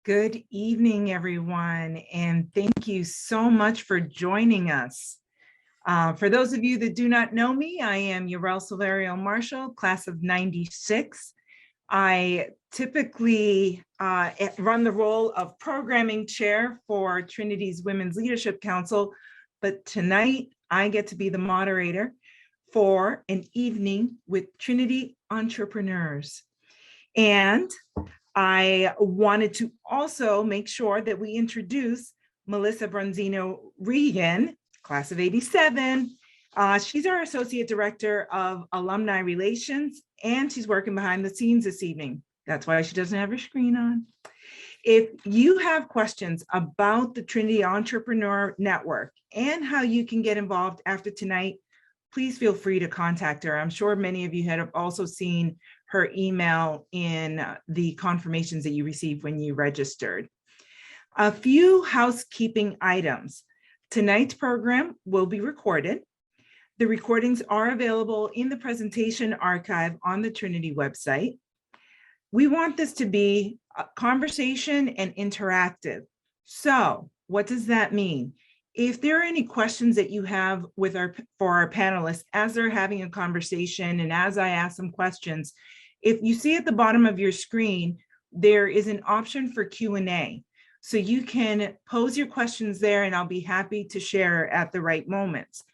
Good evening, everyone, and thank you so much for joining us. For those of you that do not know me, I am Urel Silverio Marshall, class of 96. I typically run the role of programming chair for Trinity's Women's Leadership Council, but tonight I get to be the moderator for an evening with Trinity Entrepreneurs. And I wanted to also make sure that we introduce Melissa Bronzino Regan, class of 87. She's our Associate Director of Alumni Relations, and she's working behind the scenes this evening. That's why she doesn't have her screen on. If you have questions about the Trinity Entrepreneur Network and how you can get involved after tonight, please feel free to contact her. I'm sure many of you have also seen her email in the confirmations that you received when you registered. A few housekeeping items. Tonight's program will be recorded. The recordings are available in the presentation archive on the Trinity website. We want this to be a conversation and interactive. So what does that mean? If there are any questions that you have for our panelists as they're having a conversation and as I ask them questions, if you see at the bottom of your screen, there is an option for Q&A. So you can pose your questions there and I'll be happy to share at the right moments.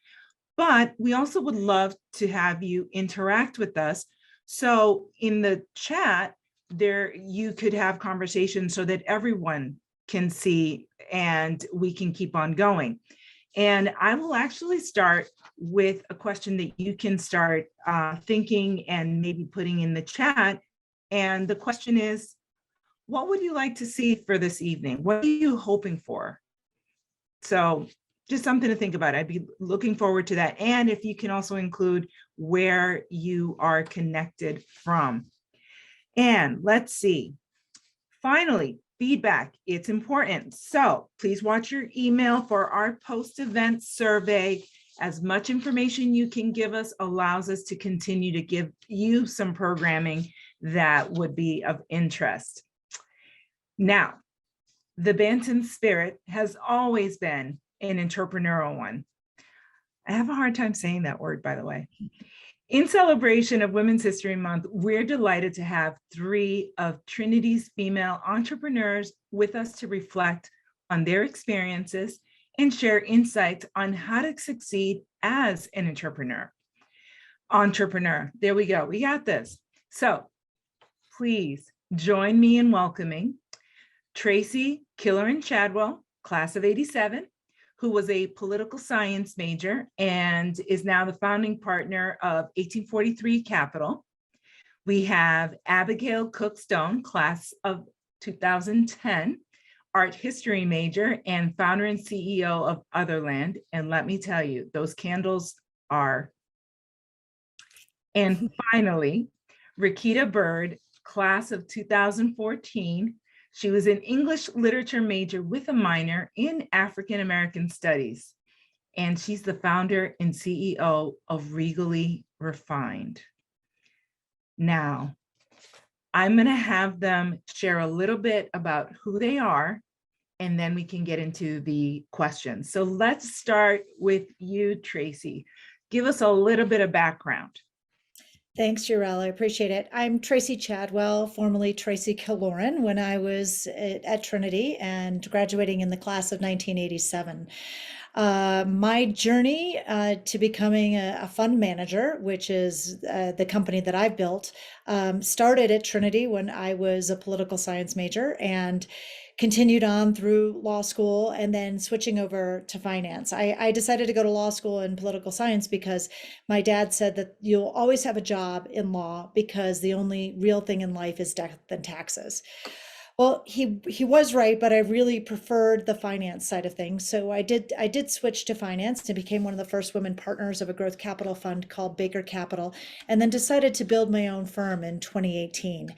But we also would love to have you interact with us. So in the chat, there you could have conversations so that everyone can see and we can keep on going. And I will actually start with a question that you can start thinking and maybe putting in the chat. And the question is, what would you like to see for this evening? What are you hoping for? So just something to think about. I'd be looking forward to that. And if you can also include where you are connected from. And let's see. Finally, feedback, it's important. So please watch your email for our post-event survey. As much information you can give us allows us to continue to give you some programming that would be of interest. Now, the Bantam spirit has always been an entrepreneurial one. I have a hard time saying that word, by the way. In celebration of Women's History Month, we're delighted to have 3 of Trinity's female entrepreneurs with us to reflect on their experiences and share insights on how to succeed as an entrepreneur. There we go, we got this. So please join me in welcoming Tracy Killoren Chadwell, class of 87, who was a political science major and is now the founding partner of 1843 Capital. We have Abigail Cookstone, class of 2010, art history major and founder and CEO of Otherland. And let me tell you, those candles are. And finally, Requita Byrd, class of 2014, she was an English literature major with a minor in African American studies. And she's the founder and CEO of Regally Refined. Now, I'm going to have them share a little bit about who they are, and then we can get into the questions. So let's start with you, Tracy. Give us a little bit of background. Thanks, Urel. I appreciate it. I'm Tracy Chadwell, formerly Tracy Killoren, when I was at Trinity and graduating in the class of 1987. My journey to becoming a fund manager, which is the company that I built, started at Trinity when I was a political science major and continued on through law school and then switching over to finance. I decided to go to law school in political science because my dad said that you'll always have a job in law because the only real thing in life is death and taxes. Well, he was right, but I really preferred the finance side of things. So I did switch to finance and became one of the first women partners of a growth capital fund called Baker Capital, and then decided to build my own firm in 2018.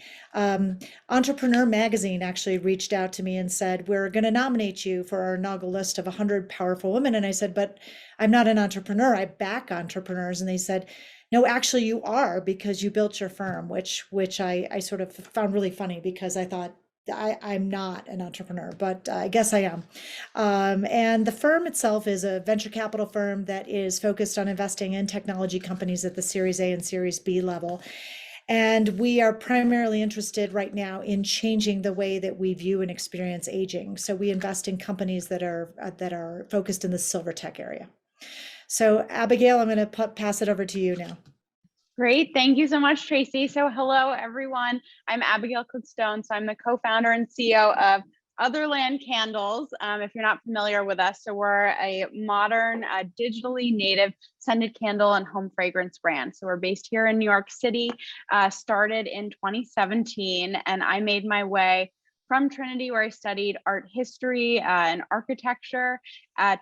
Entrepreneur magazine actually reached out to me and said, we're going to nominate you for our inaugural list of 100 powerful women. And I said, but I'm not an entrepreneur. I back entrepreneurs. And they said, no, actually you are, because you built your firm, which I sort of found really funny because I thought, I'm not an entrepreneur, but I guess I am. And the firm itself is a venture capital firm that is focused on investing in technology companies at the Series A and Series B level. And we are primarily interested right now in changing the way that we view and experience aging. So we invest in companies that are focused in the silver tech area. So Abigail, I'm going to pass it over to you now. Great. Thank you so much, Tracy. So hello, everyone. I'm Abigail Cookstone. So I'm the co-founder and CEO of Otherland Candles. If you're not familiar with us, so we're a modern, digitally native scented candle and home fragrance brand. So we're based here in New York City, started in 2017, and I made my way from Trinity, where I studied art history and architecture,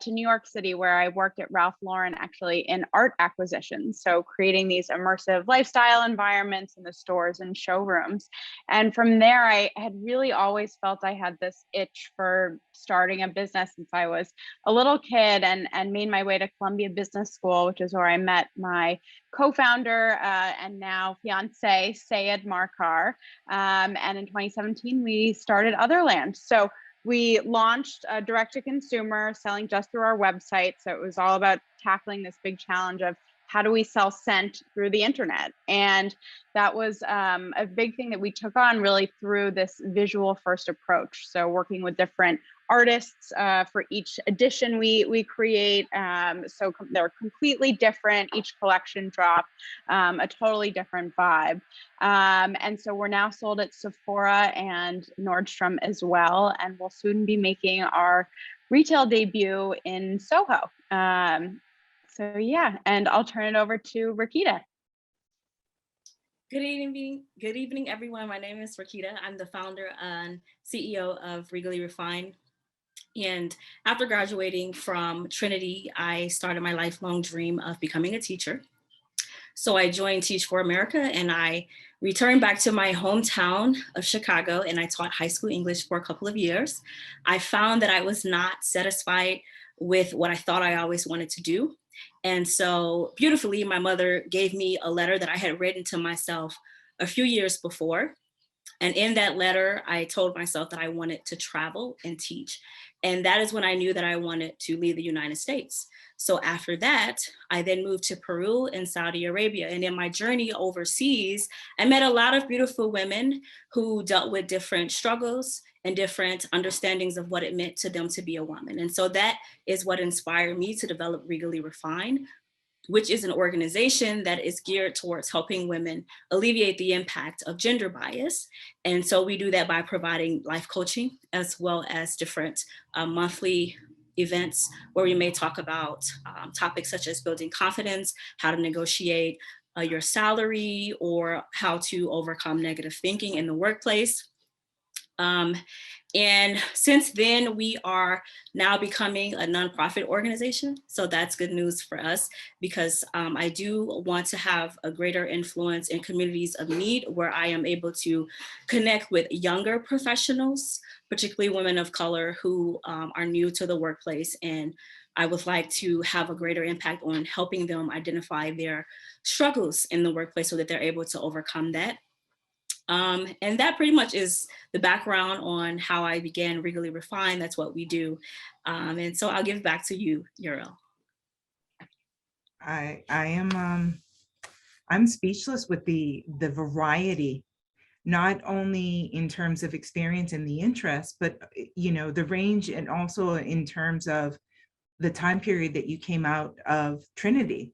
to New York City, where I worked at Ralph Lauren actually in art acquisition. So creating these immersive lifestyle environments in the stores and showrooms. And from there, I had really always felt I had this itch for starting a business since I was a little kid, and made my way to Columbia Business School, which is where I met my co-founder and now fiance, Sayed Markar. And in 2017, we started Otherland. So we launched direct to consumer, selling just through our website. So it was all about tackling this big challenge of how do we sell scent through the internet? And that was a big thing that we took on really through this visual first approach. So working with different artists for each edition we create. So they're completely different. Each collection drop a totally different vibe. And so we're now sold at Sephora and Nordstrom as well. And we'll soon be making our retail debut in Soho. So yeah, and I'll turn it over to Requita. Good evening, everyone. My name is Requita. I'm the founder and CEO of Regally Refined. And after graduating from Trinity, I started my lifelong dream of becoming a teacher. So I joined Teach for America, and I returned back to my hometown of Chicago, and I taught high school English for a couple of years. I found that I was not satisfied with what I thought I always wanted to do. And so beautifully, my mother gave me a letter that I had written to myself a few years before. And in that letter, I told myself that I wanted to travel and teach. And that is when I knew that I wanted to leave the United States. So after that, I then moved to Peru and Saudi Arabia. And in my journey overseas, I met a lot of beautiful women who dealt with different struggles and different understandings of what it meant to them to be a woman. And so that is what inspired me to develop Regally Refined, which is an organization that is geared towards helping women alleviate the impact of gender bias. And so we do that by providing life coaching, as well as different monthly events where we may talk about topics such as building confidence, how to negotiate your salary, or how to overcome negative thinking in the workplace. And since then, we are now becoming a nonprofit organization. So that's good news for us, because I do want to have a greater influence in communities of need where I am able to connect with younger professionals, particularly women of color who are new to the workplace. And I would like to have a greater impact on helping them identify their struggles in the workplace so that they're able to overcome that. And that pretty much is the background on how I began Regally Refined. That's what we do. And so I'll give back to you, Uriel. I'm speechless with the variety, not only in terms of experience and the interest, but the range, and also in terms of the time period that you came out of Trinity.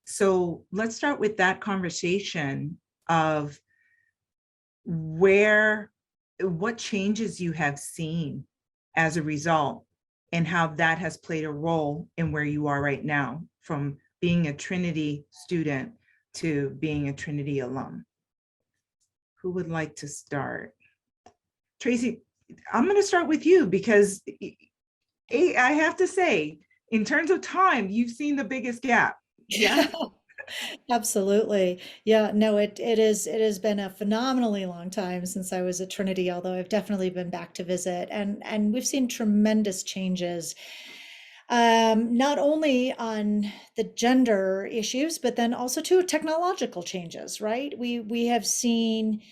So let's start with that conversation of what changes you have seen as a result, and how that has played a role in where you are right now, from being a Trinity student to being a Trinity alum. Who would like to start? Tracy, I'm going to start with you, because I have to say, in terms of time, you've seen the biggest gap. Yeah. Absolutely. Yeah, no, it has been a phenomenally long time since I was at Trinity, although I've definitely been back to visit, and we've seen tremendous changes, not only on the gender issues, but then also too technological changes, right? We have seen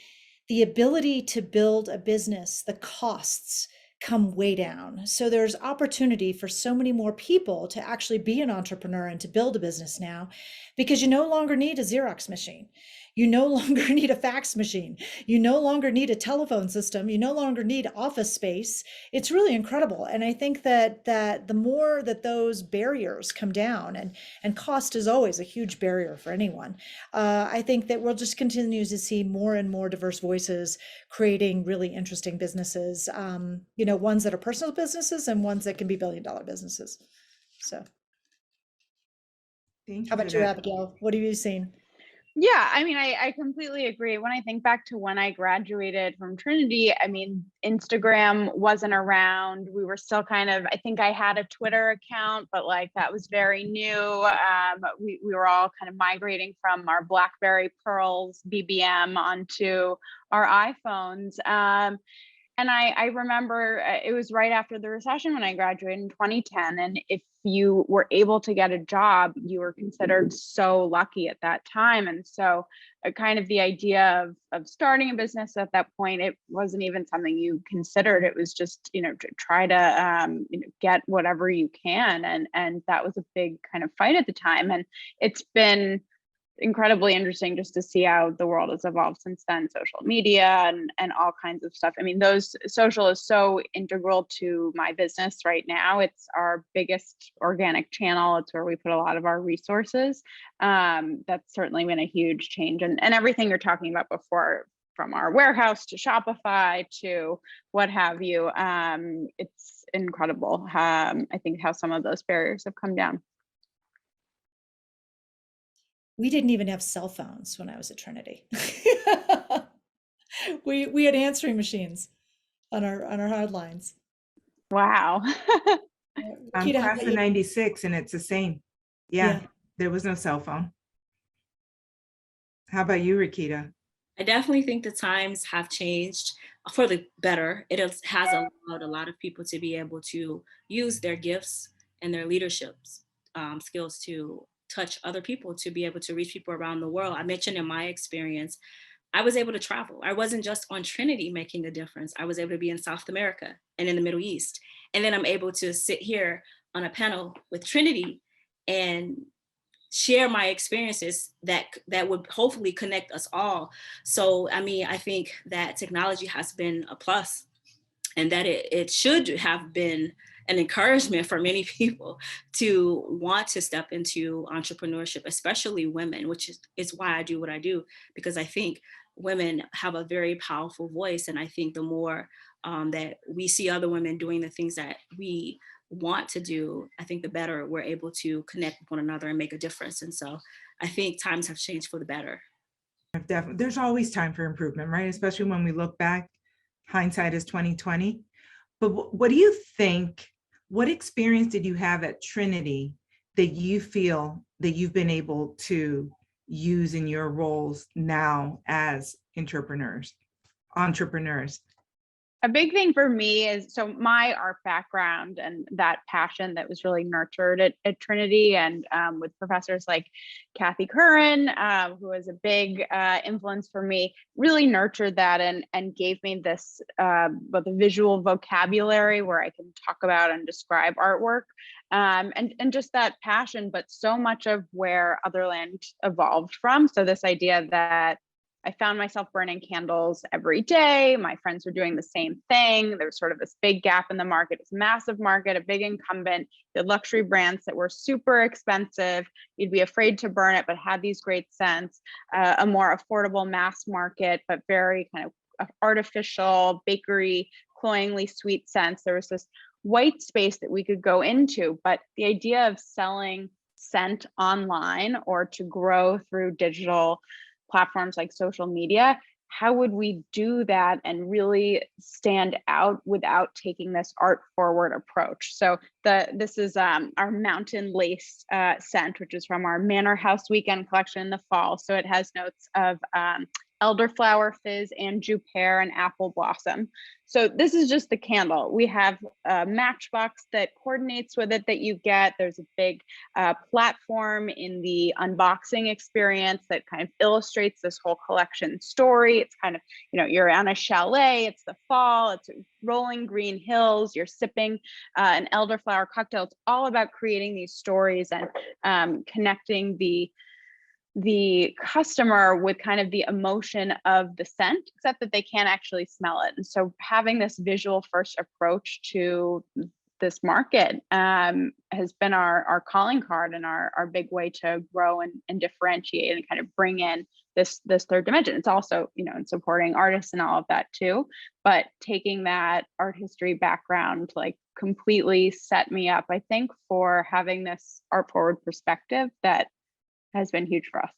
the ability to build a business, the costs come way down. So there's opportunity for so many more people to actually be an entrepreneur and to build a business now, because you no longer need a Xerox machine. You no longer need a fax machine. You no longer need a telephone system. You no longer need office space. It's really incredible. And I think that the more that those barriers come down, and cost is always a huge barrier for anyone, I think that we'll just continue to see more and more diverse voices creating really interesting businesses, ones that are personal businesses and ones that can be billion-dollar businesses. So Thank how you for about you, that. Abigail? What have you seen? Yeah, I mean, I completely agree. When I think back to when I graduated from Trinity, I mean, Instagram wasn't around. We were still kind of, I think I had a Twitter account, but like that was very new. We were all kind of migrating from our BlackBerry Pearls BBM onto our iPhones. And I remember it was right after the recession when I graduated in 2010. And if you were able to get a job, you were considered so lucky at that time. And so kind of the idea of starting a business at that point, it wasn't even something you considered. It was just, to try to get whatever you can. And that was a big kind of fight at the time. And it's been incredibly interesting just to see how the world has evolved since then, social media and all kinds of stuff. I mean, social is so integral to my business right now. It's our biggest organic channel. It's where we put a lot of our resources. That's certainly been a huge change, and everything you're talking about before, from our warehouse to Shopify to what have you. It's incredible. I think how some of those barriers have come down. We didn't even have cell phones when I was at Trinity. we had answering machines on our hard lines. Wow. I'm Requita, how class about of you? 96 and it's the same. Yeah, there was no cell phone. How about you, Requita? I definitely think the times have changed for the better. It has allowed a lot of people to be able to use their gifts and their leadership skills to touch other people, to be able to reach people around the world. I mentioned in my experience, I was able to travel. I wasn't just on Trinity making a difference. I was able to be in South America and in the Middle East. And then I'm able to sit here on a panel with Trinity and share my experiences that would hopefully connect us all. So, I mean, I think that technology has been a plus, and that it should have been an encouragement for many people to want to step into entrepreneurship, especially women, which is why I do what I do, because I think women have a very powerful voice. And I think the more that we see other women doing the things that we want to do, I think the better we're able to connect with one another and make a difference. And so I think times have changed for the better. Definitely. There's always time for improvement, right? Especially when we look back, hindsight is 2020. But what do you think, what experience did you have at Trinity that you feel that you've been able to use in your roles now as entrepreneurs? A big thing for me is, so my art background and that passion that was really nurtured at Trinity, and with professors like Kathy Kern, who was a big influence for me, really nurtured that and gave me this both a visual vocabulary where I can talk about and describe artwork, and just that passion, but so much of where Otherland evolved from. So this idea that I found myself burning candles every day. My friends were doing the same thing. There was sort of this big gap in the market. It's a massive market, a big incumbent. The luxury brands that were super expensive. You'd be afraid to burn it, but had these great scents. A more affordable mass market, but very kind of artificial, bakery, cloyingly sweet scents. There was this white space that we could go into, but the idea of selling scent online or to grow through digital platforms like social media, how would we do that and really stand out without taking this art forward approach? So this is our Mountain Lace scent, which is from our Manor House Weekend collection in the fall. So it has notes of elderflower fizz, and jupere and apple blossom. So this is just the candle. We have a matchbox that coordinates with it that you get. There's a big platform in the unboxing experience that kind of illustrates this whole collection story. It's kind of, you know, you're on a chalet, it's the fall, it's rolling green hills, you're sipping an elderflower cocktail. It's all about creating these stories and connecting the customer with kind of the emotion of the scent, except that they can't actually smell it. And so having this visual first approach to this market has been our calling card and our big way to grow and differentiate and kind of bring in this third dimension. It's also, you know, in supporting artists and all of that too, but taking that art history background like completely set me up, I think, for having this art forward perspective that has been huge for us.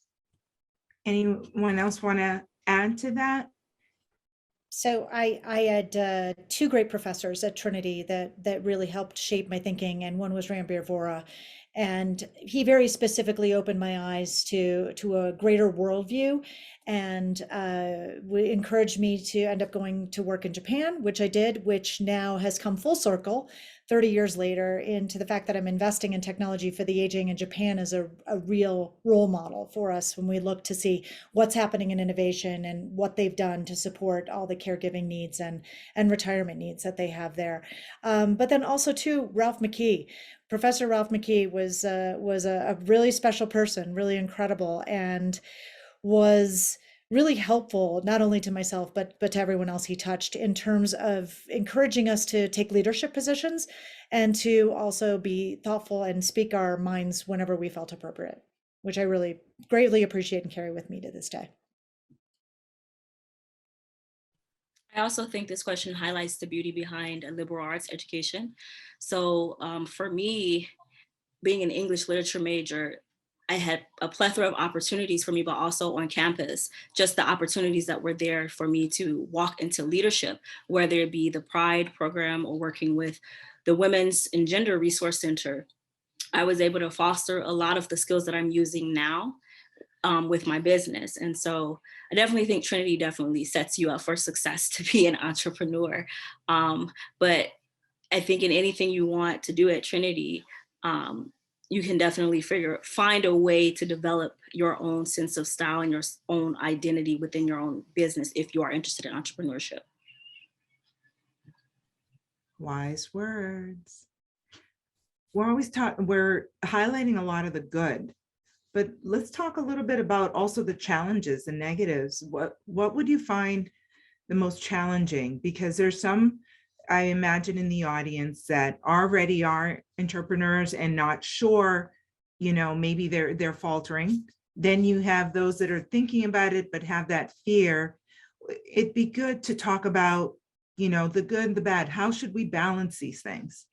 Anyone else want to add to that? So I had two great professors at Trinity that really helped shape my thinking, and one was Rambir Vora, and he very specifically opened my eyes to a greater worldview, and encouraged me to end up going to work in Japan, which I did, which now has come full circle 30 years later into the fact that I'm investing in technology for the aging, and Japan is a real role model for us when we look to see what's happening in innovation and what they've done to support all the caregiving needs and retirement needs that they have there. But then also too, Ralph McKee. Professor Ralph McKee was a really special person, really incredible, and was really helpful, not only to myself, but to everyone else he touched, in terms of encouraging us to take leadership positions and to also be thoughtful and speak our minds whenever we felt appropriate, which I really greatly appreciate and carry with me to this day. I also think this question highlights the beauty behind a liberal arts education. So for me, being an English literature major, I had a plethora of opportunities for me, but also on campus, just the opportunities that were there for me to walk into leadership, whether it be the Pride program or working with the Women's and Gender Resource Center. I was able to foster a lot of the skills that I'm using now with my business. And so I definitely think Trinity definitely sets you up for success to be an entrepreneur. But I think in anything you want to do at Trinity, you can definitely find a way to develop your own sense of style and your own identity within your own business if you are interested in entrepreneurship. Wise words. We're highlighting a lot of the good, but let's talk a little bit about also the challenges and negatives. What would you find the most challenging? Because there's some, I imagine, in the audience that already are entrepreneurs and not sure, you know, maybe they're faltering. Then you have those that are thinking about it, but have that fear. It'd be good to talk about, you know, the good and the bad. How should we balance these things?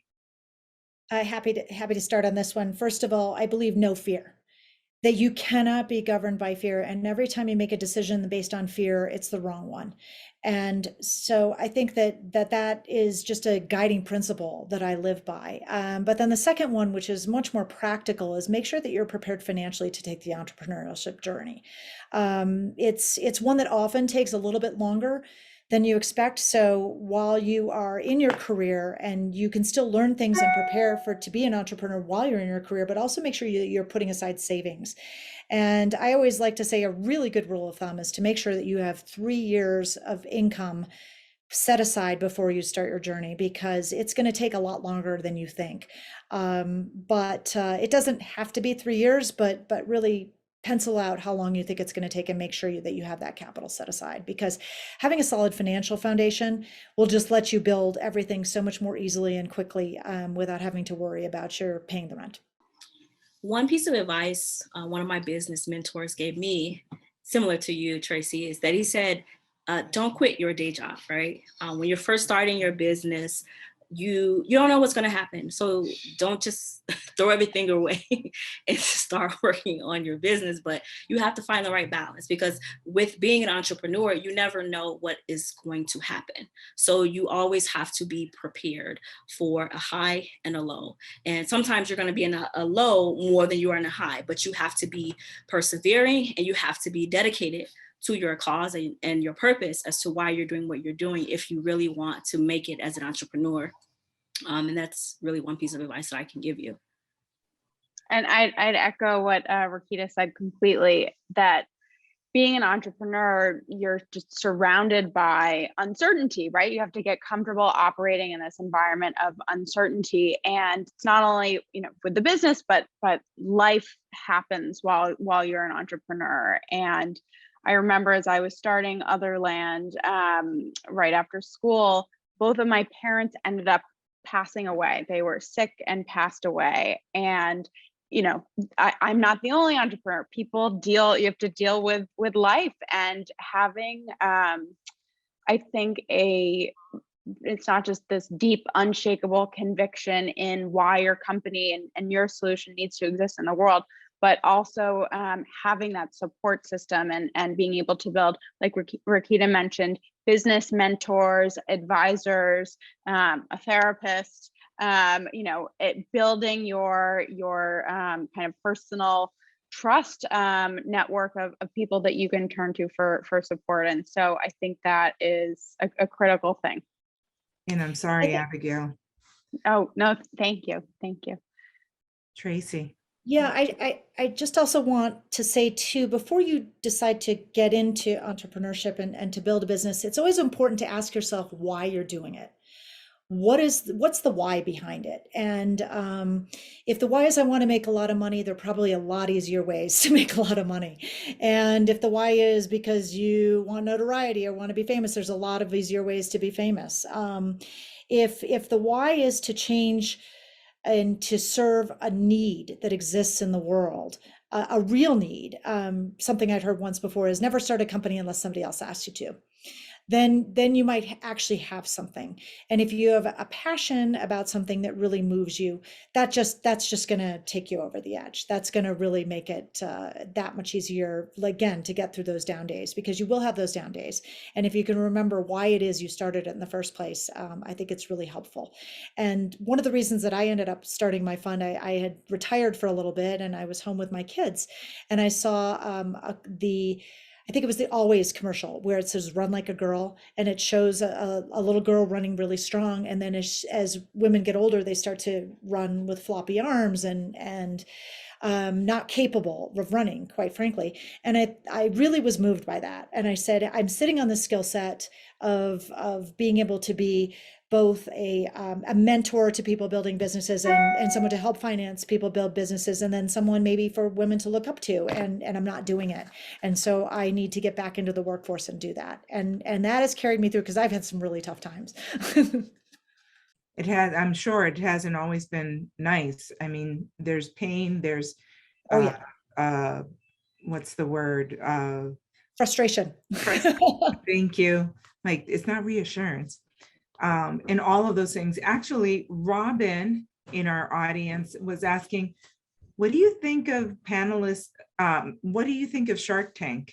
Happy to start on this one. First of all, I believe no fear, that you cannot be governed by fear. And every time you make a decision based on fear, it's the wrong one. And so I think that is just a guiding principle that I live by. But then the second one, which is much more practical, is make sure that you're prepared financially to take the entrepreneurship journey. It's one that often takes a little bit longer than you expect. So while you are in your career, and you can still learn things and prepare to be an entrepreneur while you're in your career, but also make sure you're putting aside savings. And I always like to say a really good rule of thumb is to make sure that you have 3 years of income set aside before you start your journey, because it's going to take a lot longer than you think. But it doesn't have to be 3 years, but really pencil out how long you think it's going to take and make sure that you have that capital set aside, because having a solid financial foundation will just let you build everything so much more easily and quickly without having to worry about your paying the rent. One piece of advice one of my business mentors gave me, similar to you, Tracy, is that he said, don't quit your day job, right? When you're first starting your business, you don't know what's going to happen. So don't just throw everything away and start working on your business, but you have to find the right balance, because with being an entrepreneur, you never know what is going to happen. So you always have to be prepared for a high and a low. And sometimes you're going to be in a low more than you are in a high, but you have to be persevering and you have to be dedicated to your cause and your purpose as to why you're doing what you're doing, if you really want to make it as an entrepreneur. And that's really one piece of advice that I can give you. And I'd echo what Requita said completely, that being an entrepreneur, you're just surrounded by uncertainty, right? You have to get comfortable operating in this environment of uncertainty. And it's not only, with the business, but life happens while you're an entrepreneur. And I remember as I was starting Otherland right after school, both of my parents ended up passing away. They were sick and passed away. And I'm not the only entrepreneur. You have to deal with life, and having, I think it's not just this deep, unshakable conviction in why your company and your solution needs to exist in the world, but also having that support system and being able to build, like Requita mentioned, business mentors, advisors, a therapist, building your kind of personal trust network of people that you can turn to for support. And so I think that is a critical thing. And I'm sorry, Abigail. Oh, no, thank you. Thank you. Tracy. Yeah, I just also want to say too, before you decide to get into entrepreneurship and to build a business, it's always important to ask yourself why you're doing it. What's the why behind it? And if the why is I want to make a lot of money, there are probably a lot easier ways to make a lot of money. And if the why is because you want notoriety or want to be famous, there's a lot of easier ways to be famous. If the why is to change and to serve a need that exists in the world, a real need, something I'd heard once before is never start a company unless somebody else asks you to. Then you might actually have something. And if you have a passion about something that really moves you, that's just going to take you over the edge. That's going to really make it that much easier, again, to get through those down days, because you will have those down days. And if you can remember why it is you started it in the first place, I think it's really helpful. And one of the reasons that I ended up starting my fund, I had retired for a little bit and I was home with my kids, and I saw I think it was the Always commercial where it says "Run like a girl," and it shows a little girl running really strong. And then as women get older, they start to run with floppy arms and not capable of running, quite frankly. And I really was moved by that. And I said, I'm sitting on the skill set of being able to be both a mentor to people building businesses and someone to help finance people build businesses, and then someone maybe for women to look up to, and I'm not doing it. And so I need to get back into the workforce and do that. And that has carried me through, because I've had some really tough times. I'm sure it hasn't always been nice. I mean, there's pain, there's, what's the word? Frustration. Thank you. Like, it's not reassurance. And all of those things. Actually, Robin in our audience was asking, what do you think of panelists? What do you think of Shark Tank?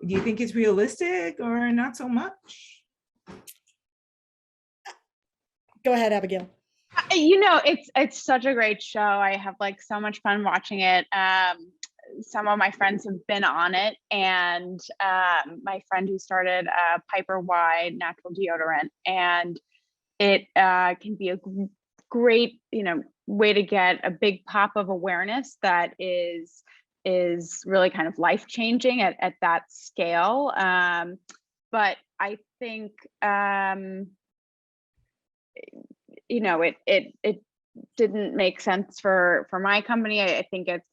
Do you think it's realistic or not so much? Go ahead, Abigail. It's such a great show. I have so much fun watching it. Some of my friends have been on it, and my friend who started Piper Wide natural deodorant, and it can be a great way to get a big pop of awareness that is really kind of life-changing at that scale. But I think it didn't make sense for my company. I think it's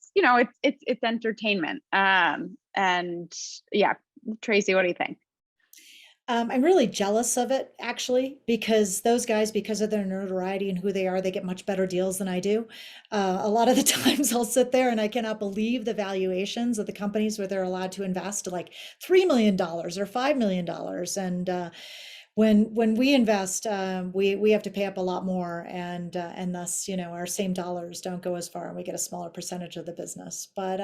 entertainment. And yeah, Tracy, what do you think? I'm really jealous of it, actually, because those guys, because of their notoriety and who they are, they get much better deals than I do. A lot of the times I'll sit there and I cannot believe the valuations of the companies where they're allowed to invest like $3 million or $5 million. And when we invest, we have to pay up a lot more, and thus, our same dollars don't go as far, and we get a smaller percentage of the business. But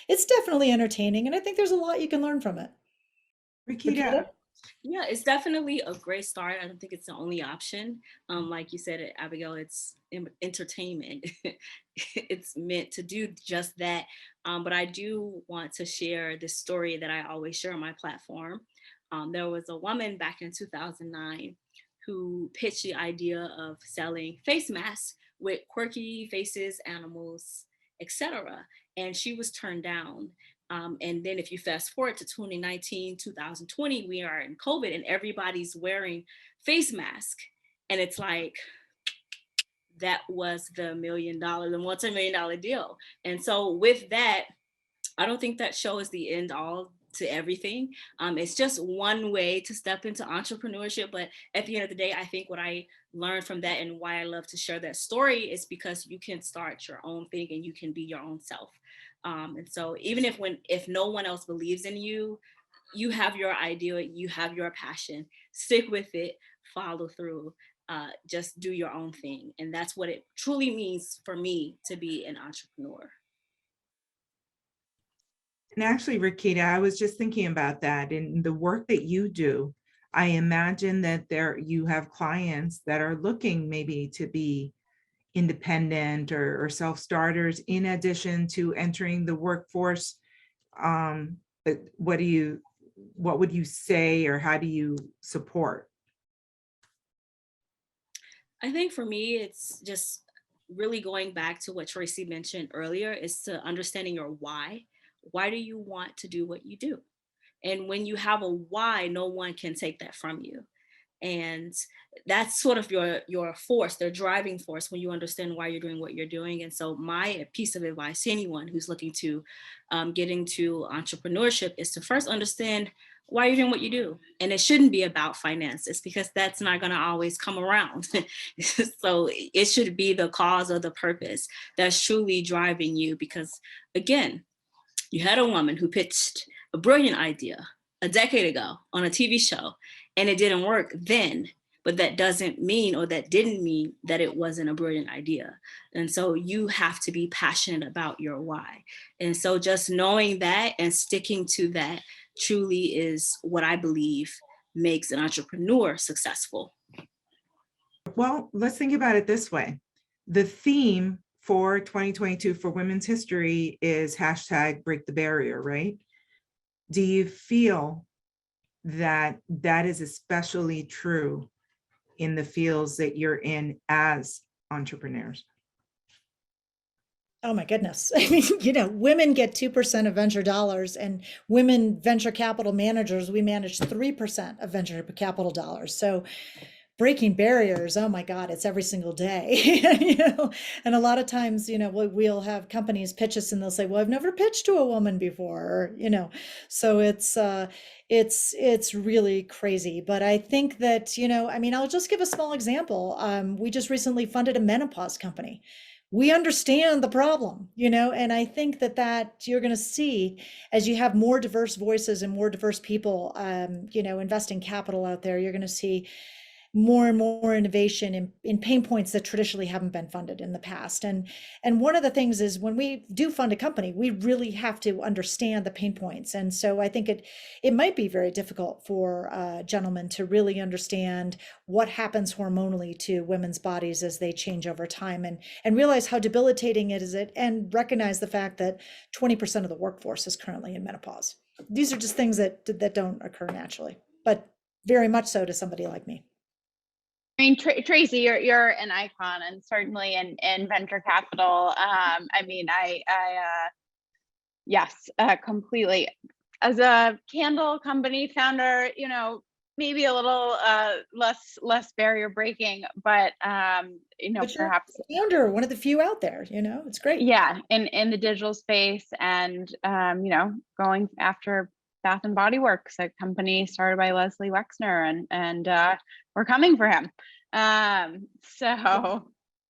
it's definitely entertaining, and I think there's a lot you can learn from it. Requita, Yeah, it's definitely a great start. I don't think it's the only option. Like you said, Abigail, it's entertainment. It's meant to do just that. But I do want to share this story that I always share on my platform. There was a woman back in 2009 who pitched the idea of selling face masks with quirky faces, animals, etc. And she was turned down. And then if you fast forward to 2019, 2020, we are in COVID and everybody's wearing face mask. And it's like, that was the multi-million-dollar deal. And so with that, I don't think that show is the end all to everything. It's just one way to step into entrepreneurship. But at the end of the day, I think what I learned from that and why I love to share that story is because you can start your own thing and you can be your own self. And so even if no one else believes in you, you have your idea, you have your passion, stick with it, follow through, just do your own thing. And that's what it truly means for me to be an entrepreneur. And actually, Requita, I was just thinking about that in the work that you do. I imagine that you have clients that are looking maybe to be independent or self-starters in addition to entering the workforce. But what would you say, or how do you support? I think for me, it's just really going back to what Tracy mentioned earlier, is to understanding your why. Why do you want to do what you do? And when you have a why, no one can take that from you. And that's sort of your force, their driving force, when you understand why you're doing what you're doing. And so my piece of advice to anyone who's looking to get into entrepreneurship is to first understand why you're doing what you do. And it shouldn't be about finances, because that's not going to always come around. So it should be the cause or the purpose that's truly driving you. Because again, you had a woman who pitched a brilliant idea a decade ago on a TV show, and it didn't work then, but that doesn't mean, or that didn't mean, that it wasn't a brilliant idea. And so you have to be passionate about your why. And so just knowing that and sticking to that truly is what I believe makes an entrepreneur successful. Well, let's think about it this way. The theme for 2022 for Women's History is #break the barrier, right? Do you feel that that is especially true in the fields that you're in as entrepreneurs? Oh my goodness. I mean, women get 2% of venture dollars, and women venture capital managers, we manage 3% of venture capital dollars. So breaking barriers, oh my God, it's every single day. And a lot of times, we'll have companies pitch us and they'll say, well, I've never pitched to a woman before, so it's really crazy. But I think that, I'll just give a small example. We just recently funded a menopause company. We understand the problem, and I think that you're going to see, as you have more diverse voices and more diverse people, investing capital out there, you're going to see more and more innovation in pain points that traditionally haven't been funded in the past. And one of the things is, when we do fund a company, we really have to understand the pain points. And so I think it might be very difficult for gentlemen to really understand what happens hormonally to women's bodies as they change over time, and realize how debilitating it is, and recognize the fact that 20% of the workforce is currently in menopause. These are just things that don't occur naturally, but very much so to somebody like me. I mean, Tracy, you're an icon, and certainly in venture capital. Yes, completely. As a candle company founder, maybe a little less barrier breaking, but But you're perhaps a founder, one of the few out there. It's great. Yeah, in the digital space, and going after Bath and Body Works, a company started by Leslie Wexner, and we're coming for him. I'll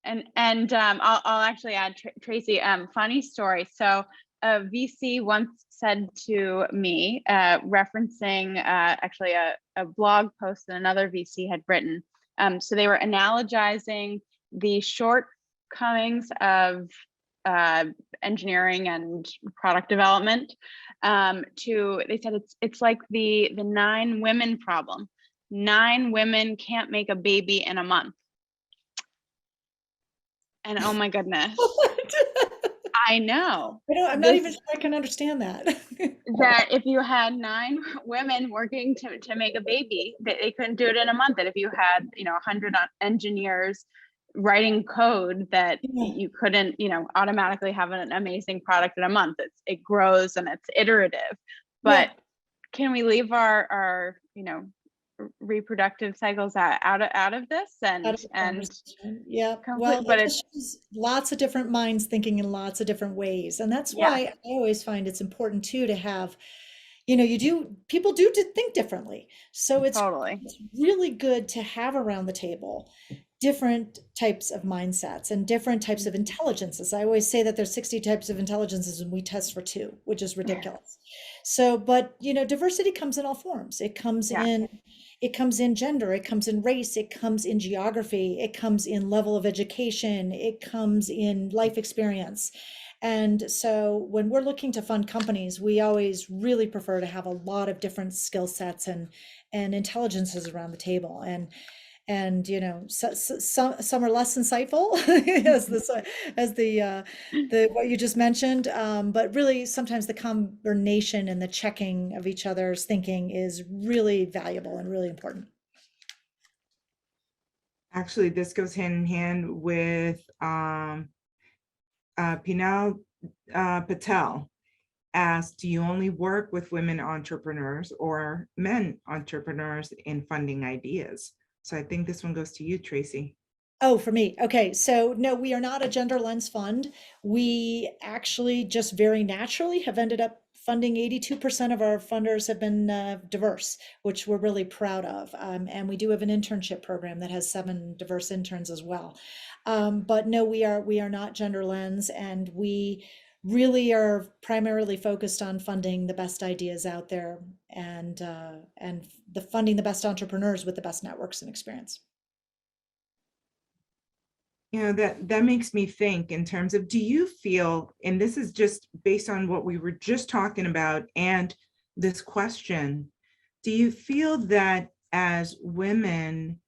actually add, Tracy, funny story. So a VC once said to me, referencing actually a blog post that another VC had written. So they were analogizing the shortcomings of engineering and product development they said it's like the 9 women problem. 9 women can't make a baby in a month. And oh my goodness, I know. I'm not even sure I can understand that. That if you had 9 women working to make a baby, that they couldn't do it in a month. That if you had, 100 engineers writing code, that you couldn't, automatically have an amazing product in a month. It grows and it's iterative. But can we leave our reproductive cycles out of this and yeah, well, but it just shows lots of different minds thinking in lots of different ways, and that's Yeah. why I always find it's important too to have, people do think differently, so it's Totally. really good to have around the table different types of mindsets and different types of intelligences. I always say that there's 60 types of intelligences and we test for 2, which is ridiculous. So, but diversity comes in all forms. It comes in gender, it comes in race, it comes in geography, it comes in level of education, it comes in life experience. And so when we're looking to fund companies, we always really prefer to have a lot of different skill sets and intelligences around the table. And some are less insightful as the what you just mentioned, but really sometimes the combination and the checking of each other's thinking is really valuable and really important. Actually, this goes hand in hand with Pinal Patel asked, do you only work with women entrepreneurs or men entrepreneurs in funding ideas? So I think this one goes to you, Tracy. Oh, for me. Okay. So no, we are not a gender lens fund. We actually just very naturally have ended up funding 82% of our funders have been diverse, which we're really proud of. And we do have an internship program that has 7 diverse interns as well. But no, we are not gender lens, and we really are primarily focused on funding the best ideas out there and the funding the best entrepreneurs with the best networks and experience. That makes me think in terms of, do you feel, and this is just based on what we were just talking about and this question, do you feel that as women,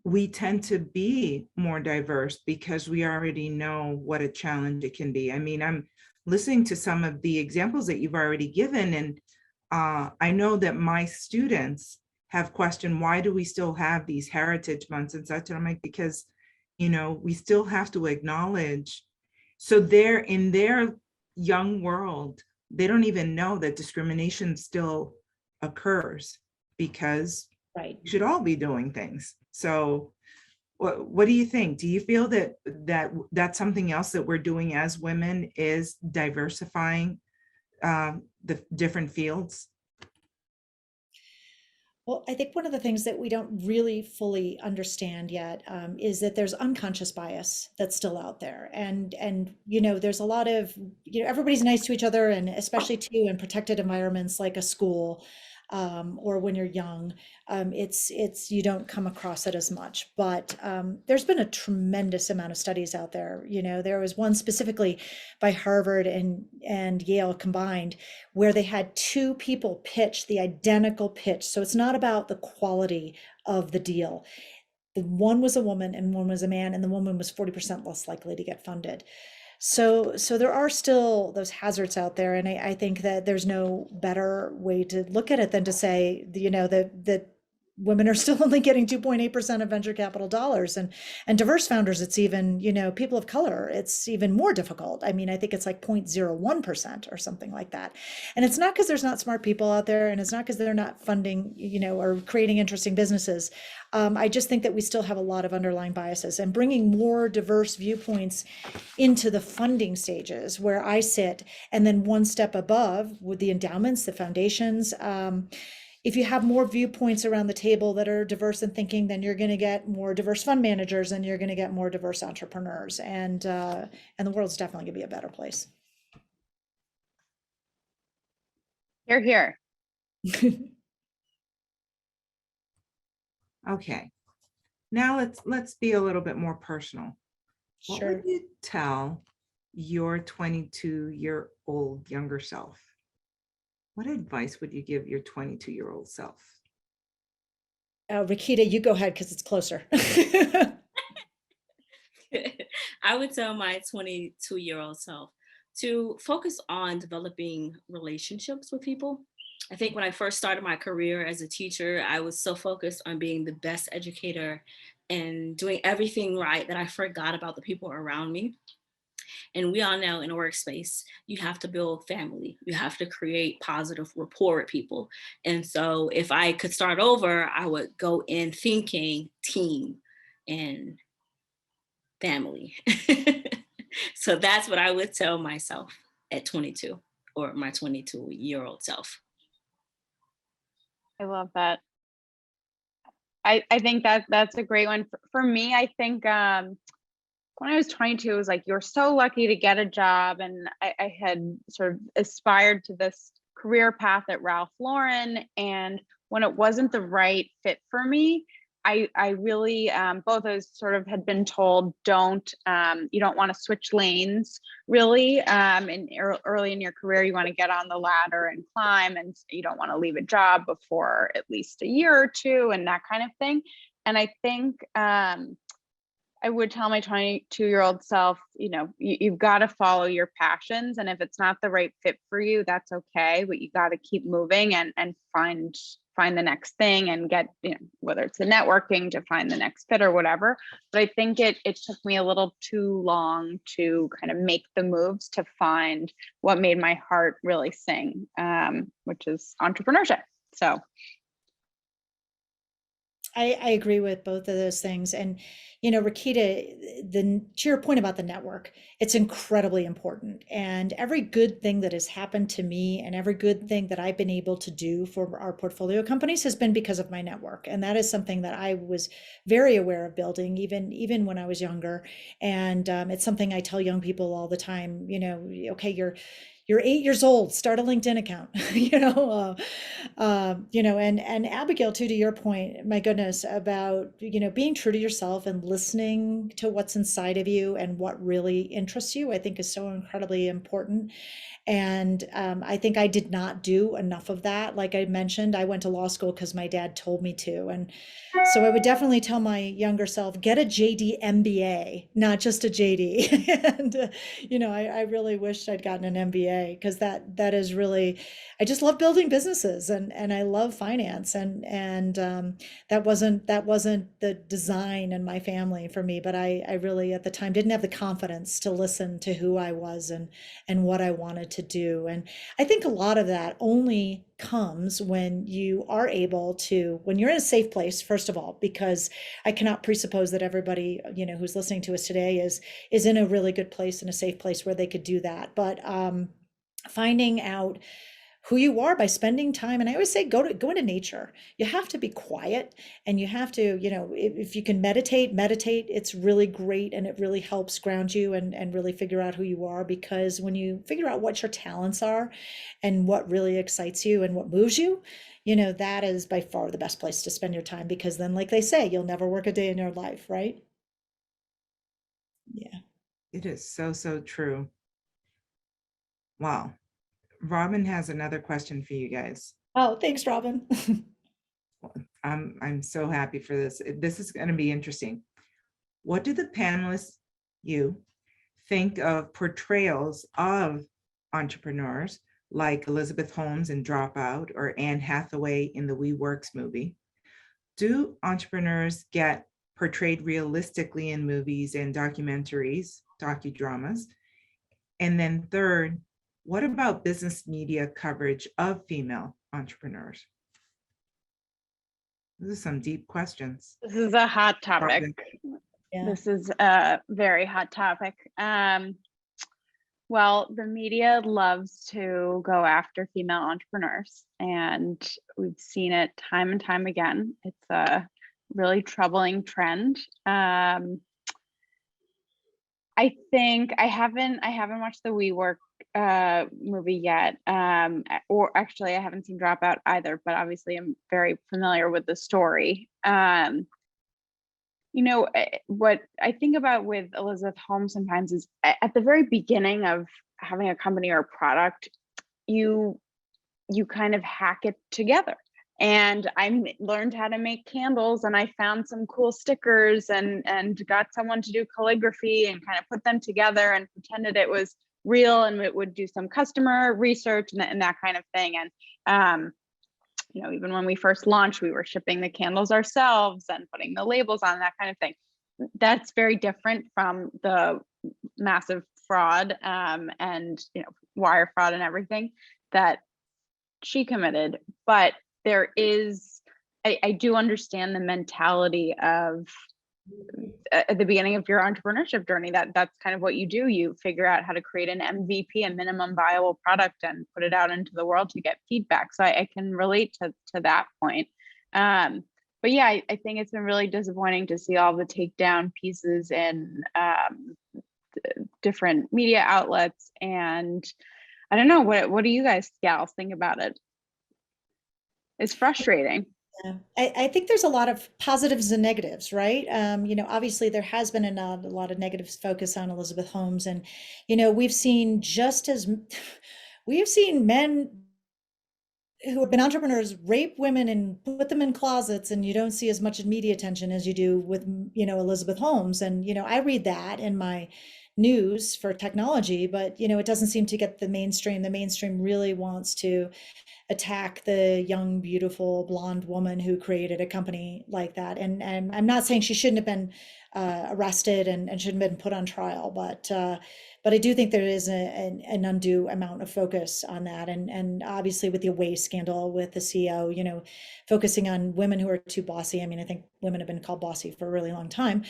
we tend to be more diverse because we already know what a challenge it can be? I mean, I'm listening to some of the examples that you've already given, and I know that my students have questioned, why do we still have these heritage months and such? And I'm like, because we still have to acknowledge. So they're in their young world, they don't even know that discrimination still occurs, because Right. we should all be doing things. So what do you think? Do you feel that that's something else that we're doing as women, is diversifying the different fields? Well, I think one of the things that we don't really fully understand yet is that there's unconscious bias that's still out there, and there's a lot of everybody's nice to each other, and especially too in protected environments like a school or when you're young, it's you don't come across it as much. But there's been a tremendous amount of studies out there. There was one specifically by Harvard and Yale combined, where they had 2 people pitch the identical pitch. So it's not about the quality of the deal. The one was a woman and one was a man, and the woman was 40% less likely to get funded. So there are still those hazards out there, and I think that there's no better way to look at it than to say, that women are still only getting 2.8% of venture capital dollars, and diverse founders, it's even, people of color, it's even more difficult. I mean, I think it's like 0.01% or something like that. And it's not because there's not smart people out there, and it's not because they're not funding, or creating interesting businesses. I just think that we still have a lot of underlying biases, and bringing more diverse viewpoints into the funding stages where I sit, and then one step above with the endowments, the foundations. If you have more viewpoints around the table that are diverse in thinking, then you're going to get more diverse fund managers, and you're going to get more diverse entrepreneurs, and the world's definitely going to be a better place. Hear, hear. Okay, now let's be a little bit more personal. What Sure. would you tell your 22-year-old younger self? What advice would you give your 22-year-old self? Requita, you go ahead because it's closer. I would tell my 22-year-old self to focus on developing relationships with people. I think when I first started my career as a teacher, I was so focused on being the best educator and doing everything right that I forgot about the people around me. And we all know in a workspace, you have to build family. You have to create positive rapport with people. And so if I could start over, I would go in thinking team and family. So that's what I would tell myself at 22, or my 22-year-old self. I love that. I think that's a great one. For me, I think when I was 22, it was like, you're so lucky to get a job. And I had sort of aspired to this career path at Ralph Lauren. And when it wasn't the right fit for me, I really, both of us sort of had been told, you don't want to switch lanes really. And early in your career, you want to get on the ladder and climb, and you don't want to leave a job before at least a year or two and that kind of thing. And I think, I would tell my 22-year-old self, you've got to follow your passions. And if it's not the right fit for you, that's okay. But you got to keep moving and find the next thing and get, whether it's the networking to find the next fit or whatever. But I think it took me a little too long to kind of make the moves to find what made my heart really sing, which is entrepreneurship. So I agree with both of those things. And, Requita, to your point about the network, it's incredibly important. And every good thing that has happened to me and every good thing that I've been able to do for our portfolio companies has been because of my network. And that is something that I was very aware of building, even when I was younger. And it's something I tell young people all the time, okay, you're 8 years old, start a LinkedIn account, and Abigail, too, to your point, my goodness, about, being true to yourself and listening to what's inside of you and what really interests you, I think is so incredibly important. And I think I did not do enough of that. Like I mentioned, I went to law school because my dad told me to. And so I would definitely tell my younger self, get a JD MBA, not just a JD. And, I really wished I'd gotten an MBA because that is really, I just love building businesses and I love finance. And that wasn't the design in my family for me. But I really, at the time, didn't have the confidence to listen to who I was and what I wanted to do. And I think a lot of that only comes when you are able to, when you're in a safe place, first of all, because I cannot presuppose that everybody, who's listening to us today is in a really good place, in a safe place where they could do that. But finding out who you are by spending time. And I always say, go into nature. You have to be quiet and you have to, if you can meditate, it's really great. And it really helps ground you and really figure out who you are, because when you figure out what your talents are and what really excites you and what moves you, that is by far the best place to spend your time, because then, like they say, you'll never work a day in your life, right? Yeah. It is so, so true. Wow. Robin has another question for you guys. Oh, thanks, Robin. I'm so happy for this. This is going to be interesting. What do the panelists, you, think of portrayals of entrepreneurs like Elizabeth Holmes in Dropout or Anne Hathaway in the We Works movie? Do entrepreneurs get portrayed realistically in movies and documentaries, docudramas? And then third, what about business media coverage of female entrepreneurs? These are some deep questions. this is a hot topic. Yeah. This is a very hot topic. Well, the media loves to go after female entrepreneurs, and we've seen it time and time again. It's a really troubling trend. I think I haven't watched the WeWork movie yet, or actually I haven't seen Dropout either, but obviously I'm very familiar with the story. What I think about with Elizabeth Holmes sometimes is at the very beginning of having a company or a product, you you kind of hack it together. And learned how to make candles, and I found some cool stickers and got someone to do calligraphy and kind of put them together and pretended it was real, and it would do some customer research and that kind of thing. And you know, even when we first launched, we were shipping the candles ourselves and putting the labels on, that kind of thing. That's very different from the massive fraud and, you know, wire fraud and everything that she committed. But there is, I do understand the mentality of at the beginning of your entrepreneurship journey, that's kind of what you do. You figure out how to create an MVP, a minimum viable product, and put it out into the world to get feedback. So I can relate to that point. But yeah, I think it's been really disappointing to see all the takedown pieces in different media outlets. And I don't know, what do you guys gals think about it? It's frustrating. Yeah. I think there's a lot of positives and negatives, right? You know, obviously there has been a lot of negative focus on Elizabeth Holmes, and you know, we've seen men who have been entrepreneurs rape women and put them in closets, and you don't see as much media attention as you do with, you know, Elizabeth Holmes. And you know, I read that in my news for technology, but you know, it doesn't seem to get the mainstream. The mainstream really wants to attack the young, beautiful blonde woman who created a company like that. And I'm not saying she shouldn't have been arrested and shouldn't have been put on trial, but I do think there is an undue amount of focus on that. And obviously with the U.A.A scandal with the CEO, you know, focusing on women who are too bossy. I mean, I think women have been called bossy for a really long time.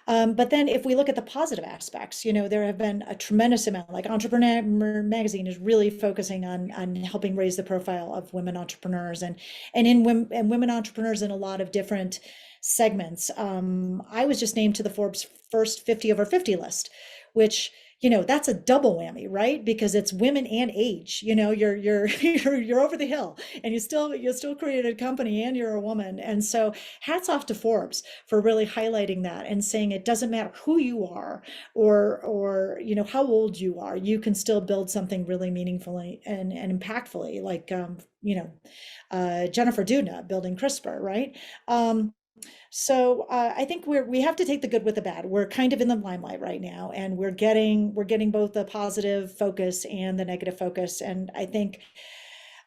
But then if we look at the positive aspects, you know, there have been a tremendous amount, like Entrepreneur Magazine is really focusing on helping raise the profile of women entrepreneurs and women entrepreneurs in a lot of different segments. I was just named to the Forbes first 50 over 50 list, which, you know, that's a double whammy, right? Because it's women and age. You know, you're over the hill, and you still created a company, and you're a woman. And so hats off to Forbes for really highlighting that and saying it doesn't matter who you are or you know how old you are, you can still build something really meaningfully and impactfully, like you know, Jennifer Doudna building CRISPR, right? So I think we have to take the good with the bad. We're kind of in the limelight right now, and we're getting both the positive focus and the negative focus. And I think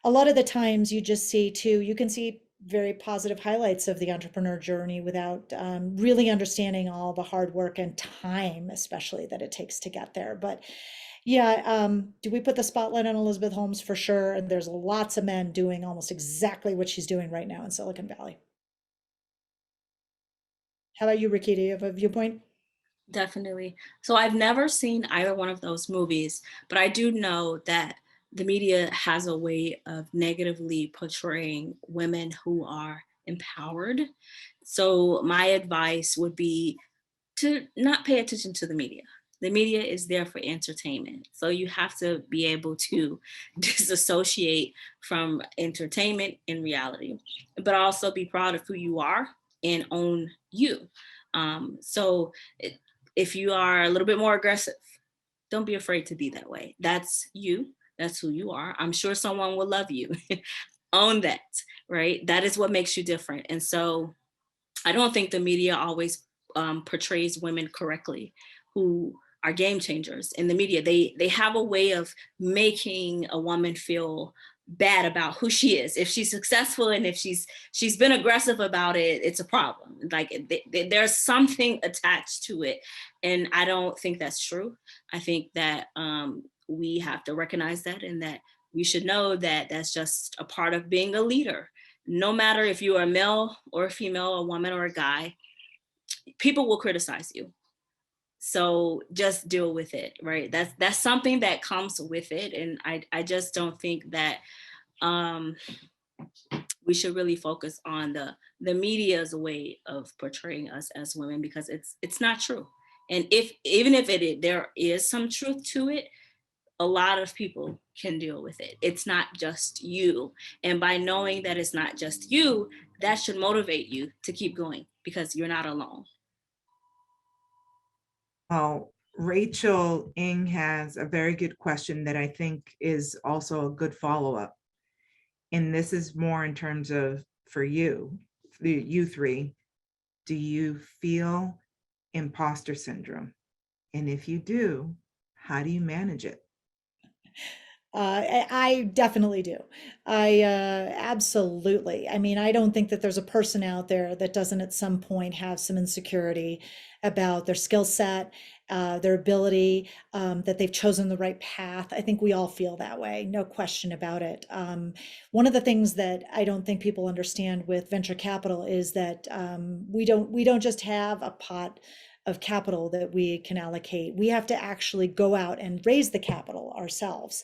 a lot of the times you just see too, you can see very positive highlights of the entrepreneur journey without really understanding all the hard work and time, especially that it takes to get there. But yeah, do we put the spotlight on Elizabeth Holmes? For sure. And there's lots of men doing almost exactly what she's doing right now in Silicon Valley. How about you, Requita? You have a viewpoint? Definitely. So I've never seen either one of those movies, but I do know that the media has a way of negatively portraying women who are empowered. So my advice would be to not pay attention to the media. The media is there for entertainment. So you have to be able to disassociate from entertainment and reality, but also be proud of who you are and own you. So if you are a little bit more aggressive, don't be afraid to be that way. That's you. That's who you are. I'm sure someone will love you. Own that, right? That is what makes you different. And so I don't think the media always portrays women correctly who are game changers in the media. They have a way of making a woman feel bad about who she is. If she's successful and if she's been aggressive about it, it's a problem. Like there's something attached to it. And I don't think that's true. I think that we have to recognize that, and that we should know that that's just a part of being a leader. No matter if you are a male or a female, a woman or a guy, people will criticize you. So just deal with it, right? That's something that comes with it. And I just don't think that we should really focus on the media's way of portraying us as women, because it's not true. And even if there is some truth to it, a lot of people can deal with it. It's not just you. And by knowing that it's not just you, that should motivate you to keep going, because you're not alone. Well, Rachel Ng has a very good question that I think is also a good follow-up. And this is more in terms of for you, you three, do you feel imposter syndrome? And if you do, how do you manage it? I definitely do. I absolutely. I mean, I don't think that there's a person out there that doesn't at some point have some insecurity about their skill set, their ability, that they've chosen the right path. I think we all feel that way, no question about it. One of the things that I don't think people understand with venture capital is that we don't just have a pot of capital that we can allocate. We have to actually go out and raise the capital ourselves.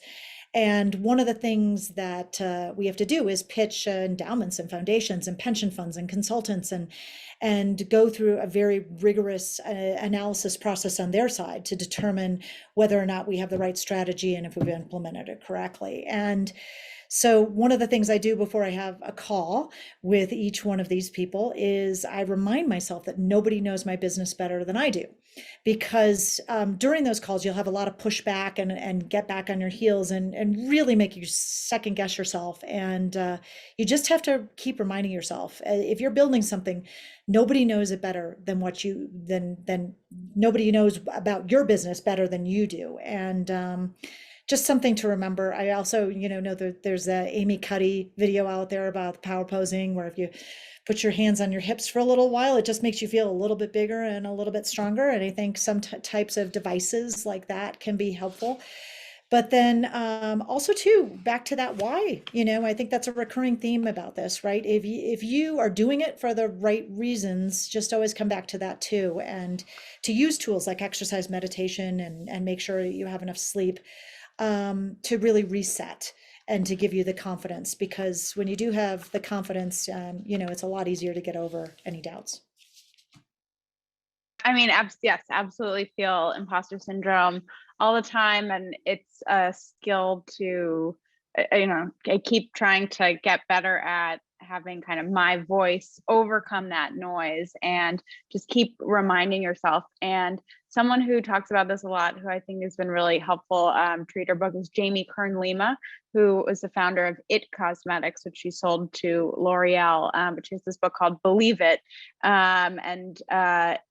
And one of the things that we have to do is pitch endowments and foundations and pension funds and consultants and go through a very rigorous analysis process on their side to determine whether or not we have the right strategy and if we've implemented it correctly. And so one of the things I do before I have a call with each one of these people is I remind myself that nobody knows my business better than I do. Because during those calls, you'll have a lot of pushback and get back on your heels and really make you second guess yourself. And you just have to keep reminding yourself, if you're building something, nobody knows it better than than nobody knows about your business better than you do. And just something to remember. I also, know that there's a Amy Cuddy video out there about power posing, where if you put your hands on your hips for a little while, it just makes you feel a little bit bigger and a little bit stronger. And I think some types of devices like that can be helpful. But then also too, back to that why, I think that's a recurring theme about this, right? If you are doing it for the right reasons, just always come back to that too. And to use tools like exercise, meditation, and make sure you have enough sleep to really reset and to give you the confidence, because when you do have the confidence, it's a lot easier to get over any doubts. I mean, yes, absolutely feel imposter syndrome all the time. And it's a skill to, I keep trying to get better at having kind of my voice overcome that noise and just keep reminding yourself. And someone who talks about this a lot, who I think has been really helpful to read her book, is Kern Lima, who was the founder of It Cosmetics, which she sold to L'Oreal. But she has this book called Believe It. I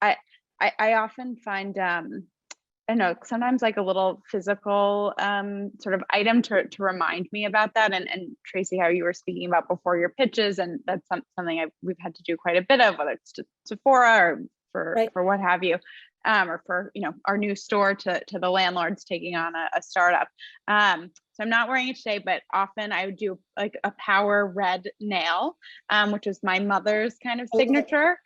often find, I know, sometimes like a little physical sort of item to remind me about that. And Tracy, how you were speaking about before your pitches, and that's something we've had to do quite a bit of, whether it's to Sephora or for what have you, or for our new store to the landlords taking on a startup. So I'm not wearing it today, but often I would do like a power red nail, which is my mother's kind of signature.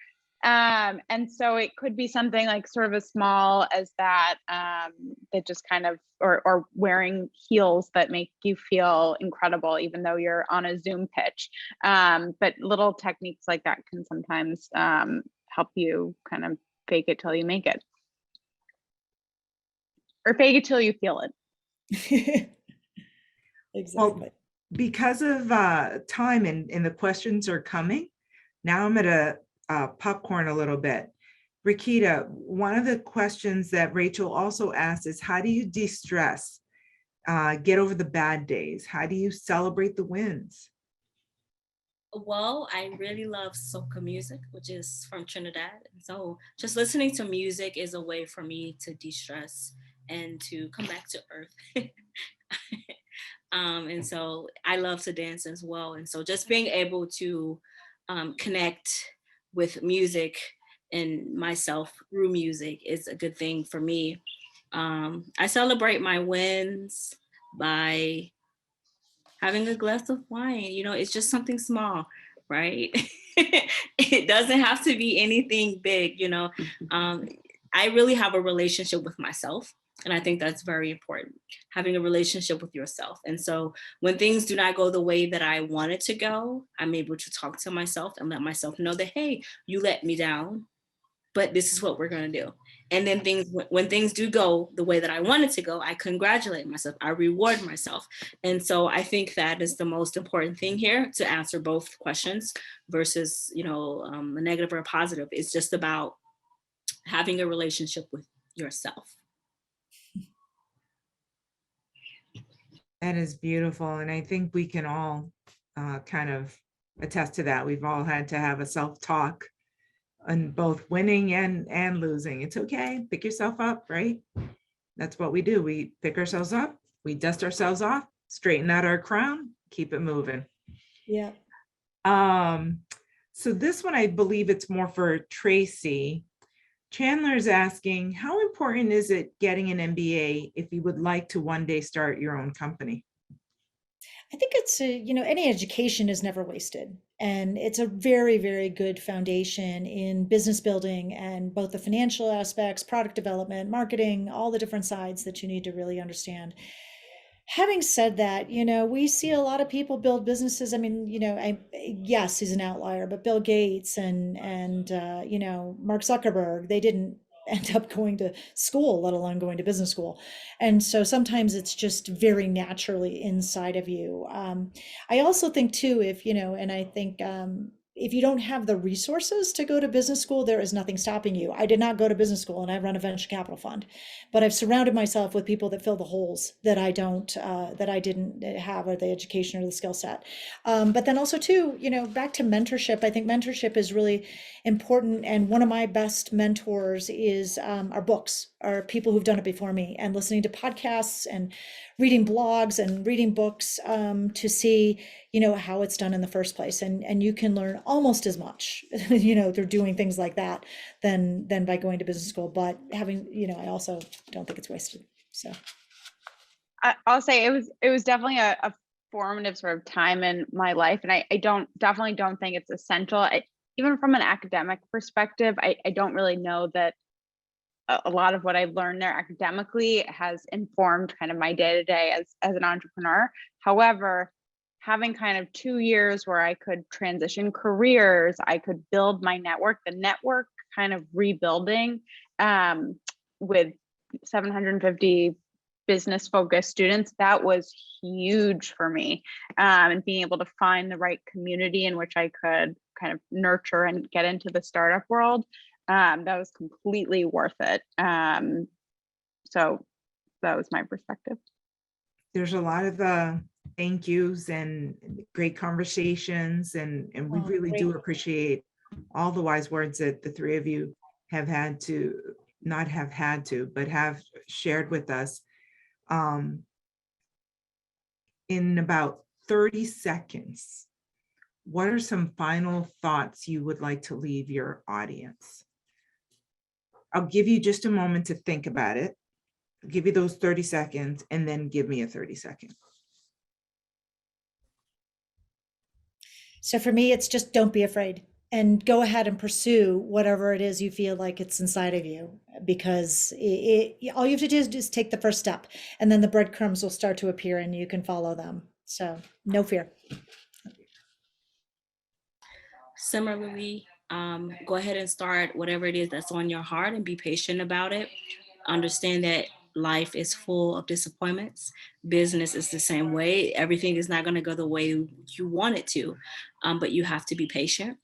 And so it could be something like sort of as small as that, that just kind of, or wearing heels that make you feel incredible, even though you're on a Zoom pitch. But little techniques like that can sometimes help you kind of fake it till you make it. Or fake it till you feel it. Exactly. Well, because of time and the questions are coming, now I'm going to popcorn a little bit. Requita, one of the questions that Rachel also asked is, how do you de-stress, get over the bad days? How do you celebrate the wins? Well, I really love soca music, which is from Trinidad. So just listening to music is a way for me to de-stress and to come back to earth. And so I love to dance as well. And so just being able to connect with music and myself through music is a good thing for me. I celebrate my wins by having a glass of wine. It's just something small, right? It doesn't have to be anything big. I really have a relationship with myself. And I think that's very important, having a relationship with yourself. And so when things do not go the way that I want it to go, I'm able to talk to myself and let myself know that, hey, you let me down, but this is what we're going to do. And then when things do go the way that I want it to go, I congratulate myself, I reward myself. And so I think that is the most important thing here, to answer both questions versus, a negative or a positive. It's just about having a relationship with yourself. That is beautiful. And I think we can all kind of attest to that. We've all had to have a self-talk on both winning and losing. It's okay, pick yourself up, right? That's what we do. We pick ourselves up, we dust ourselves off, straighten out our crown, keep it moving. Yeah. So this one, I believe it's more for Tracy. Chandler's asking, how important is it getting an MBA if you would like to one day start your own company? I think it's any education is never wasted. And it's a very, very good foundation in business building and both the financial aspects, product development, marketing, all the different sides that you need to really understand. Having said that, we see a lot of people build businesses. I mean, yes, he's an outlier, but Bill Gates and Mark Zuckerberg, they didn't end up going to school, let alone going to business school. And so sometimes it's just very naturally inside of you. I also think too, and I think if you don't have the resources to go to business school, there is nothing stopping you. I did not go to business school and I run a venture capital fund, but I've surrounded myself with people that fill the holes that I didn't have, or the education or the skill set. But then also too, back to mentorship. I think mentorship is really important. And one of my best mentors is our books, are people who've done it before me, and listening to podcasts and reading blogs and reading books to see, how it's done in the first place. And you can learn almost as much, through doing things like that than by going to business school. But having, I also don't think it's wasted. So I'll say it was definitely a formative sort of time in my life, and I definitely don't think it's essential. Even from an academic perspective, I don't really know that a lot of what I learned there academically has informed kind of my day-to-day as an entrepreneur. However, having kind of 2 years where I could transition careers, I could build my network, the network kind of rebuilding with 750 business focused students, that was huge for me. And being able to find the right community in which I could kind of nurture and get into the startup world, that was completely worth it. So that was my perspective. There's a lot of thank yous and great conversations, and we really do appreciate all the wise words that the three of you have had to, not have had to, but have shared with us. In about 30 seconds, what are some final thoughts you would like to leave your audience? I'll give you just a moment to think about it. I'll give you those 30 seconds and then give me a 30-second. for me, it's just don't be afraid and go ahead and pursue whatever it is you feel like it's inside of you, because all you have to do is just take the first step, and then the breadcrumbs will start to appear and you can follow them. So no fear. Similarly, go ahead and start whatever it is that's on your heart and be patient about it. Understand that life is full of disappointments. Business is the same way. Everything is not going to go the way you want it to, but you have to be patient.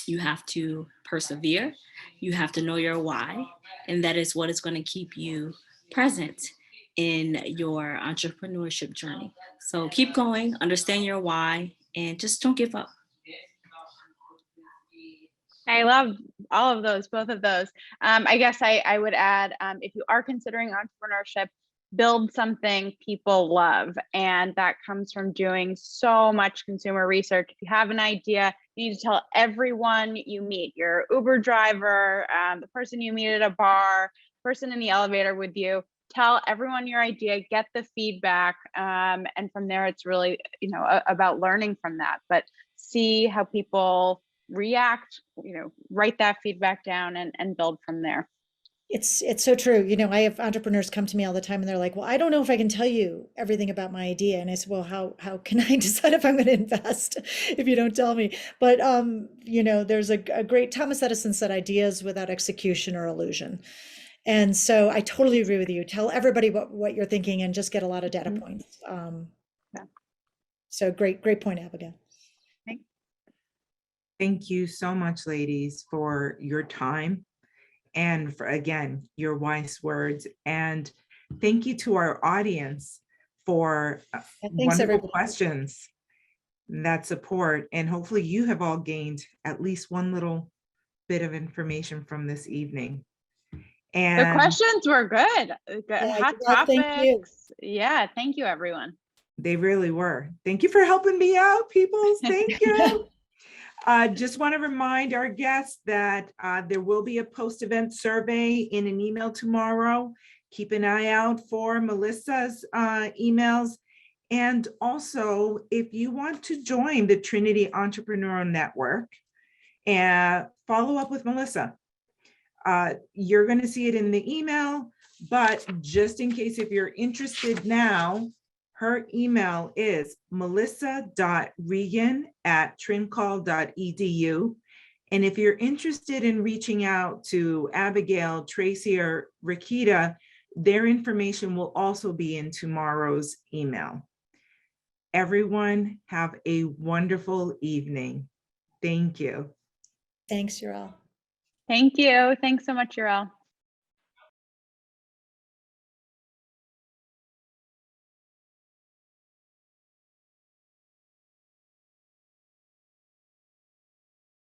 You have to persevere. You have to know your why. And that is what is going to keep you present in your entrepreneurship journey. So keep going, understand your why, and just don't give up. I love all of those, both of those. I guess I would add, if you are considering entrepreneurship, build something people love. And that comes from doing so much consumer research. If you have an idea, you need to tell everyone you meet, your Uber driver, the person you meet at a bar, person in the elevator with you. Tell everyone your idea, get the feedback. And from there, it's really, about learning from that. But see how people react, write that feedback down and build from there. It's so true. I have entrepreneurs come to me all the time and they're like, well, I don't know if I can tell you everything about my idea. And I said, well, how can I decide if I'm going to invest if you don't tell me? But, there's a great Thomas Edison said, ideas without execution are illusion. And so I totally agree with you. Tell everybody what you're thinking and just get a lot of data points. So great point, Abigail. Thank you so much, ladies, for your time and for, again, your wise words. And thank you to our audience for Thanks, wonderful everybody. questions. that support. And hopefully you have all gained at least one little bit of information from this evening. The And questions were good. Yeah, Hot well, thank you. topics. Yeah, thank you, everyone. they really were. Thank you for helping me out, peoples. Thank you. Just want to remind our guests that there will be a post-event survey in an email tomorrow. Keep an eye out for Melissa's emails. And also, if you want to join the Trinity Entrepreneurial Network and follow up with Melissa, you're going to see it in the email, but just in case, if you're interested now, her email is melissa.regan@trincol.edu. And if you're interested in reaching out to Abigail, Tracy, or Requita, their information will also be in tomorrow's email. Everyone have a wonderful evening. Thank you. Thanks, Urel. Thank you. Thanks so much, Urel.